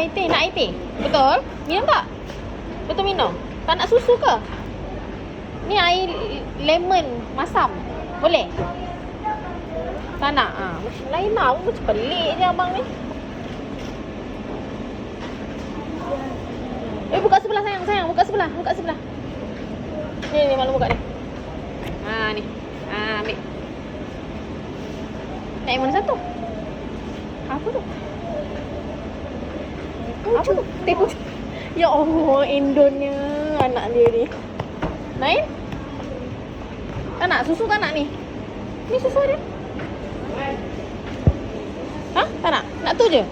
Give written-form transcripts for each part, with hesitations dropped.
air teh. Nak air teh? Betul? Minum tak? Betul minum? Tak nak susu ke? Ni air lemon masam. Boleh? Tak nak? Lain lah. Macam pelik je abang ni. Buka sebelah sayang. Buka sebelah. Ni malu buka ni. Ni. Ambil. Nak yang mana satu? Apa tu? Apa tu? Teh pucuk. Ya Allah, Indonnya anak dia ni. Nain? Tak nak? Susu tak nak ni? Ni susu dia. Tak nak? Nak tu je?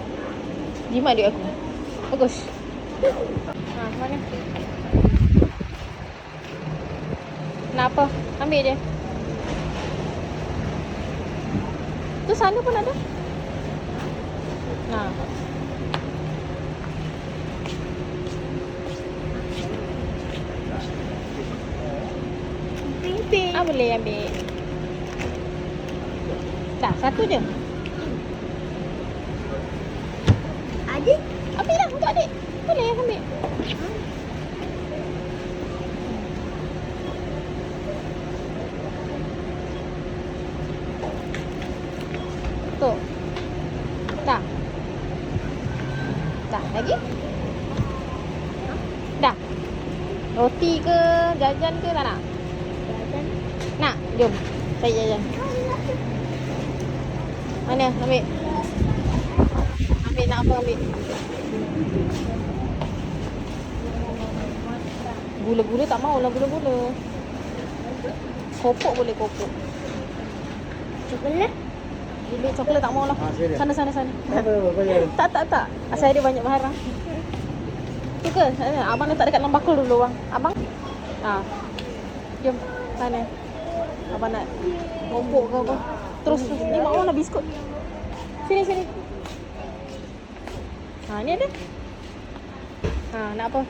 Jimat dia aku. Bagus. Mana? Nak apa? Ambil je. Tu sana pun ada. Boleh ambil. Dah, satu je. Adik? Ambil lah untuk adik. Boleh ambil. Tu. Dah. Dah, lagi? Dah. Roti ke, jajan ke tak nak? Jajan. Nak? Jom. Cari jajan. Mana? Ambil. Ambil, nak apa ambil? Gula-gula tak mau lah, gula-gula. Kopok boleh, kopok. Coklat? Gula coklat tak mau lah. Sana. Tak. Asal dia banyak barang. Tu ke? Abang letak dekat dalam bakul dulu bang. Abang? Jom. Sana. Abang nak bobok ke apa? Terus. Ni mak orang nak biskut. Sini. Ni ada. Nak apa?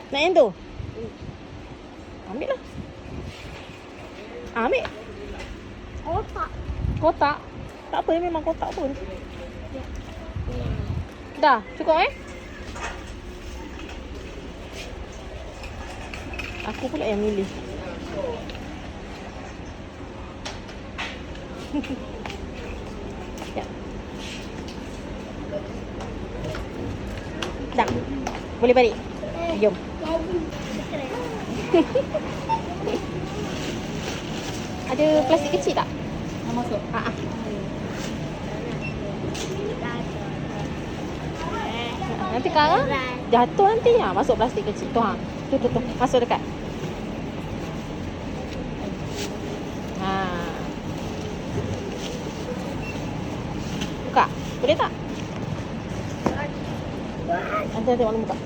Nak yang tu? Ambil lah. Ambil. Kotak? Tak apa, memang kotak pun. Dah, cukup Aku pula yang milih. Ya. Dah. Boleh balik. Jom. Ada plastik kecil tak? Nak masuk? Nanti sekarang jatuh nanti masuk plastik kecil tu. Tu. Masuk dekat. Buka. Boleh tak? Nanti malu buka.